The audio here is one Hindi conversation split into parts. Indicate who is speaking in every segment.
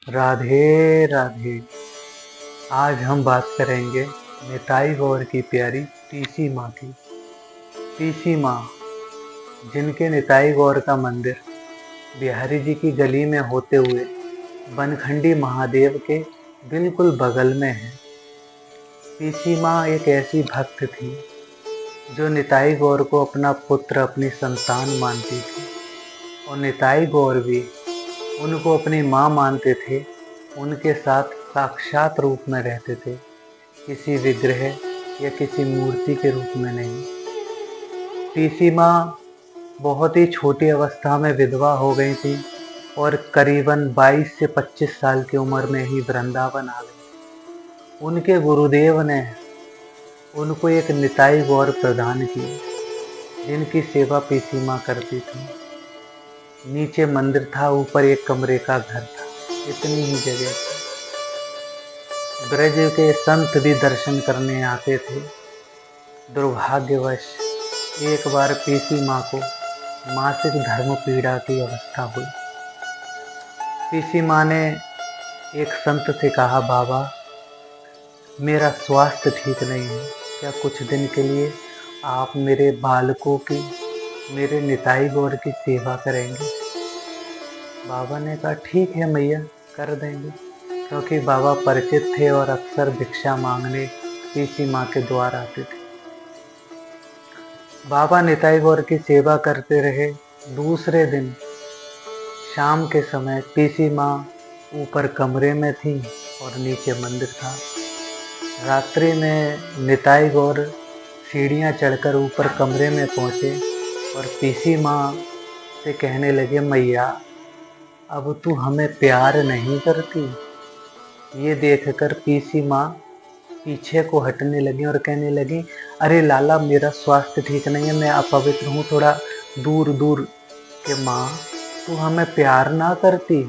Speaker 1: राधे राधे। आज हम बात करेंगे निताई गौर की प्यारी तीसी माँ की। तीसी माँ, जिनके निताई गौर का मंदिर बिहारी जी की गली में होते हुए बनखंडी महादेव के बिल्कुल बगल में है। तीसी माँ एक ऐसी भक्त थी जो निताई गौर को अपना पुत्र, अपनी संतान मानती थी, और निताई गौर भी उनको अपनी माँ मानते थे। उनके साथ साक्षात रूप में रहते थे, किसी विग्रह या किसी मूर्ति के रूप में नहीं। तीसी माँ बहुत ही छोटी अवस्था में विधवा हो गई थी और करीबन 22 से 25 साल की उम्र में ही वृंदावन आ गई। उनके गुरुदेव ने उनको एक निताई गौर प्रदान की, जिनकी सेवा तीसी माँ करती थी। नीचे मंदिर था, ऊपर एक कमरे का घर था, इतनी ही जगह थी। ब्रज के संत भी दर्शन करने आते थे। दुर्भाग्यवश एक बार तीसी माँ को मासिक धर्म पीड़ा की अवस्था हुई। तीसी माँ ने एक संत से कहा, बाबा मेरा स्वास्थ्य ठीक नहीं है, क्या कुछ दिन के लिए आप मेरे बालकों की, मेरे निताई गौर की सेवा करेंगे? बाबा ने कहा, ठीक है मैया, कर देंगे, क्योंकि बाबा परिचित थे और अक्सर भिक्षा मांगने तीसी माँ के द्वार आते थे। बाबा निताई गौर की सेवा करते रहे। दूसरे दिन शाम के समय तीसी माँ ऊपर कमरे में थी और नीचे मंदिर था। रात्रि में निताई गौर सीढ़ियाँ चढ़कर ऊपर कमरे में पहुँचे और तीसी माँ से कहने लगे, मैया अब तू हमें प्यार नहीं करती? ये देखकर तीसी माँ पीछे को हटने लगी और कहने लगी, अरे लाला मेरा स्वास्थ्य ठीक नहीं है, मैं अपवित्र हूँ, थोड़ा दूर दूर के। माँ तू हमें प्यार ना करती?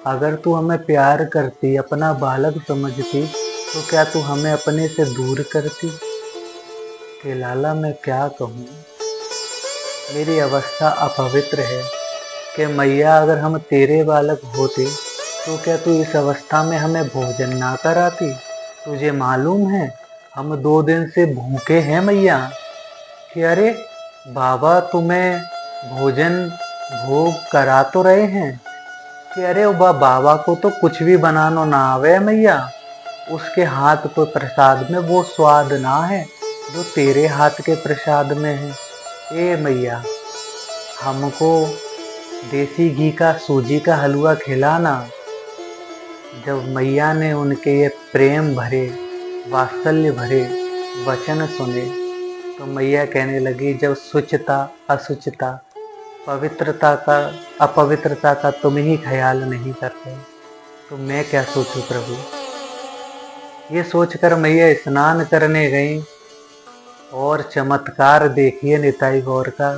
Speaker 1: अगर तू हमें प्यार करती, अपना बालक समझती, तो क्या तू हमें अपने से दूर करती? कि लाला मैं क्या कहूँ, मेरी अवस्था अपवित्र है। कि मैया अगर हम तेरे बालक होते तो क्या तू इस अवस्था में हमें भोजन ना कराती? तुझे मालूम है हम 2 दिन से भूखे हैं मैया। कि अरे बाबा तुम्हें भोजन भोग करा तो रहे हैं। कि अरे बाबा को तो कुछ भी बनाना ना आवे मैया, उसके हाथ के प्रसाद में वो स्वाद ना है जो तेरे हाथ के प्रसाद में है। ए मैया हमको देसी घी का सूजी का हलवा खिलाना। जब मैया ने उनके ये प्रेम भरे, वात्सल्य भरे वचन सुने, तो मैया कहने लगी, जब शुचिता अशुचिता, पवित्रता का अपवित्रता का तुम ही ख्याल नहीं करते तो मैं क्या सोचूं प्रभु। ये सोचकर मैया स्नान करने गई और चमत्कार देखिए निताई गौर का,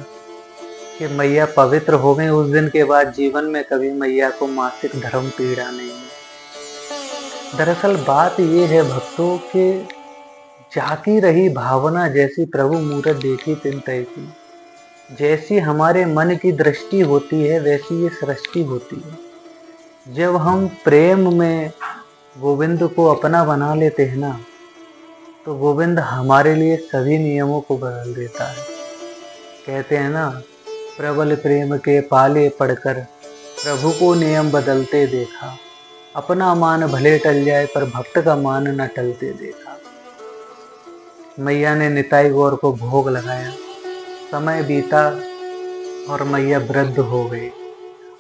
Speaker 1: कि मैया पवित्र हो गई। उस दिन के बाद जीवन में कभी मैया को मासिक धर्म पीड़ा नहीं हुई। दरअसल बात ये है भक्तों के, जाकी रही भावना जैसी प्रभु मूरत देखी तिन तैसी। जैसी हमारे मन की दृष्टि होती है वैसी ये सृष्टि होती है। जब हम प्रेम में गोविंद को अपना बना लेते हैं ना, तो गोविंद हमारे लिए सभी नियमों को बदल देता है। कहते हैं ना, प्रबल प्रेम के पाले पड़कर प्रभु को नियम बदलते देखा, अपना मान भले टल जाए पर भक्त का मान न टलते देखा। मैया ने निताई गौर को भोग लगाया, समय बीता और मैया वृद्ध हो गई।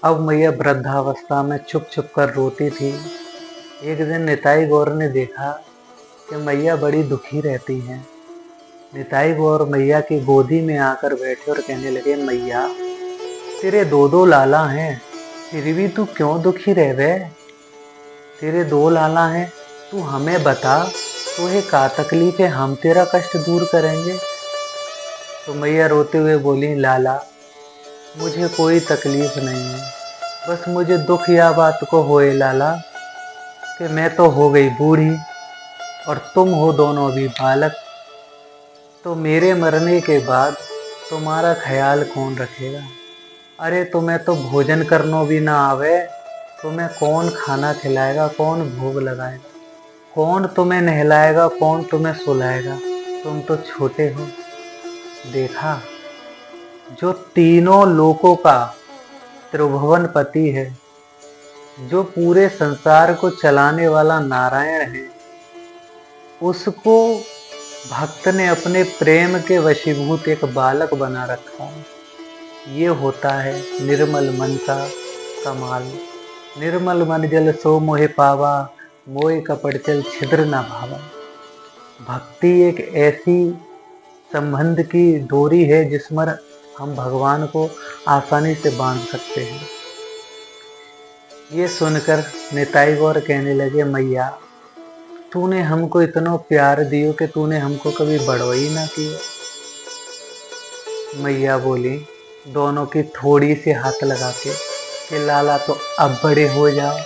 Speaker 1: अब मैया वृद्धावस्था में छुप छुप कर रोती थी। एक दिन निताई गौर ने देखा कि मैया बड़ी दुखी रहती हैं। निताई गौर मैया की गोदी में आकर बैठे और कहने लगे, मैया तेरे 2 लाला हैं, फिर भी तू क्यों दुखी रह गए? तेरे 2 लाला हैं, तू हमें बता, तुझे क्या तकलीफ है, हम तेरा कष्ट दूर करेंगे। तो मैया रोते हुए बोली, लाला मुझे कोई तकलीफ नहीं है, बस मुझे दुख या बात को होए लाला, कि मैं तो हो गई बूढ़ी और तुम हो दोनों अभी बालक, तो मेरे मरने के बाद तुम्हारा ख्याल कौन रखेगा? अरे तुम्हें तो भोजन करनो भी ना आवे, तुम्हें कौन खाना खिलाएगा, कौन भोग लगाएगा, कौन तुम्हें नहलाएगा, कौन तुम्हें सुलाएगा, तुम तो छोटे हो। देखा, जो तीनों लोकों का त्रिभुवन पति है, जो पूरे संसार को चलाने वाला नारायण है, उसको भक्त ने अपने प्रेम के वशीभूत एक बालक बना रखा है। ये होता है निर्मल मन का कमाल। निर्मल मन जल सो मोहि पावा, मोहि कपट चल छिद्र न भावा। भक्ति एक ऐसी संबंध की डोरी है जिसमें हम भगवान को आसानी से बांध सकते हैं। ये सुनकर निताई गौर कहने लगे, मैया तूने हमको इतना प्यार दियो कि तूने हमको कभी बड़ो ही ना किया। मैया बोली दोनों की थोड़ी सी हाथ लगा के कि लाला तो अब बड़े हो जाओ।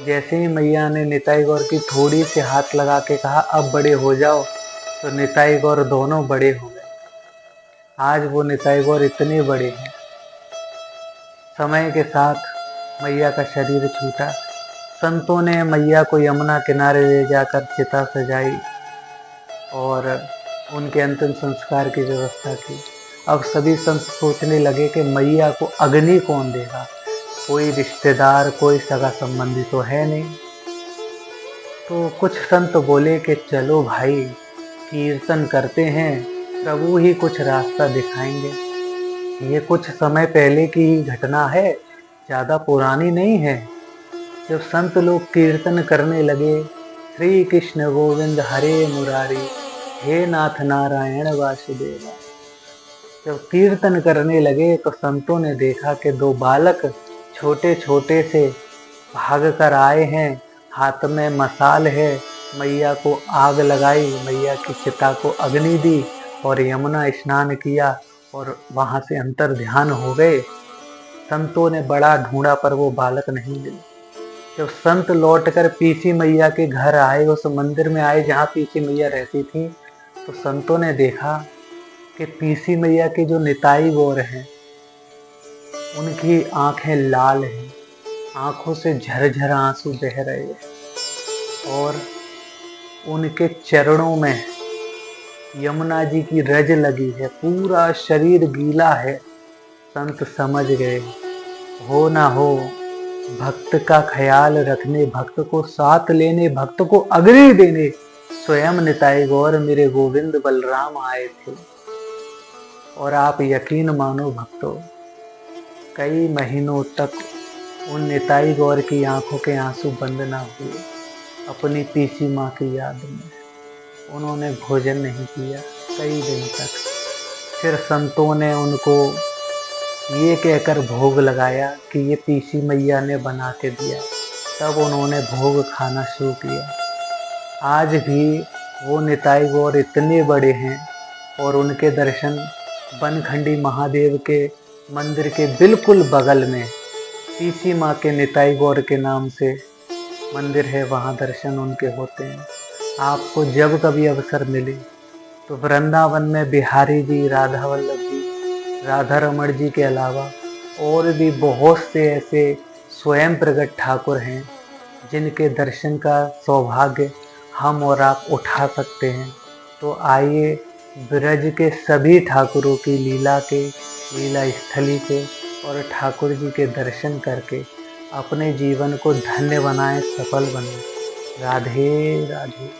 Speaker 1: जैसे ही मैया ने निताई गौर की थोड़ी सी हाथ लगा के कहा अब बड़े हो जाओ, तो निताई गौर दोनों बड़े हो गए। आज वो निताई गौर इतने बड़े हैं। समय के साथ मैया का शरीर छूटा। संतों ने मैया को यमुना किनारे ले जाकर चिता सजाई और उनके अंतिम संस्कार की व्यवस्था की। अब सभी संत सोचने लगे कि मैया को अग्नि कौन देगा, कोई रिश्तेदार, कोई सगा संबंधी तो है नहीं। तो कुछ संत बोले कि चलो भाई कीर्तन करते हैं, प्रभु ही कुछ रास्ता दिखाएंगे। ये कुछ समय पहले की ही घटना है, ज़्यादा पुरानी नहीं है। जब संत लोग कीर्तन करने लगे, श्री कृष्ण गोविंद हरे मुरारी, हे नाथ नारायण वासुदेवा। जब कीर्तन करने लगे तो संतों ने देखा कि दो बालक छोटे छोटे से भाग कर आए हैं, हाथ में मसाल है। मैया को आग लगाई, मैया की चिता को अग्नि दी और यमुना स्नान किया और वहाँ से अंतर ध्यान हो गए। संतों ने बड़ा ढूंढा पर वो बालक नहीं मिले। जब संत लौटकर पीसी मैया के घर आए, उस मंदिर में आए जहाँ पीसी मैया रहती थी, तो संतों ने देखा कि पीसी मैया के जो निताई गौर हैं, उनकी आंखें लाल हैं, आंखों से झरझर आंसू बह रहे हैं और उनके चरणों में यमुना जी की रज लगी है, पूरा शरीर गीला है। संत समझ गए, हो ना हो, भक्त का ख्याल रखने, भक्त को साथ लेने, भक्त को अग्नि देने स्वयं निताई गौर मेरे गोविंद बलराम आए थे। और आप यकीन मानो भक्तों, कई महीनों तक उन निताई गौर की आंखों के आंसू बंद ना हुए। अपनी पीसी माँ की याद में उन्होंने भोजन नहीं किया कई दिन तक। फिर संतों ने उनको ये कहकर भोग लगाया कि ये पीसी मैया ने बना के दिया। तब उन्होंने भोग खाना शुरू किया। आज भी वो निताई गौर इतने बड़े हैं और उनके दर्शन बनखंडी महादेव के मंदिर के बिल्कुल बगल में पीसी माँ के निताई गौर के नाम से मंदिर है, वहाँ दर्शन उनके होते हैं। आपको जब कभी अवसर मिले तो वृंदावन में बिहारी जी, राधा वल्लभ जी, राधा रमण जी के अलावा और भी बहुत से ऐसे स्वयं प्रकट ठाकुर हैं जिनके दर्शन का सौभाग्य हम और आप उठा सकते हैं। तो आइए ब्रज के सभी ठाकुरों की लीला स्थली से और ठाकुर जी के दर्शन करके अपने जीवन को धन्य बनाएं, सफल बनाएं। राधे राधे।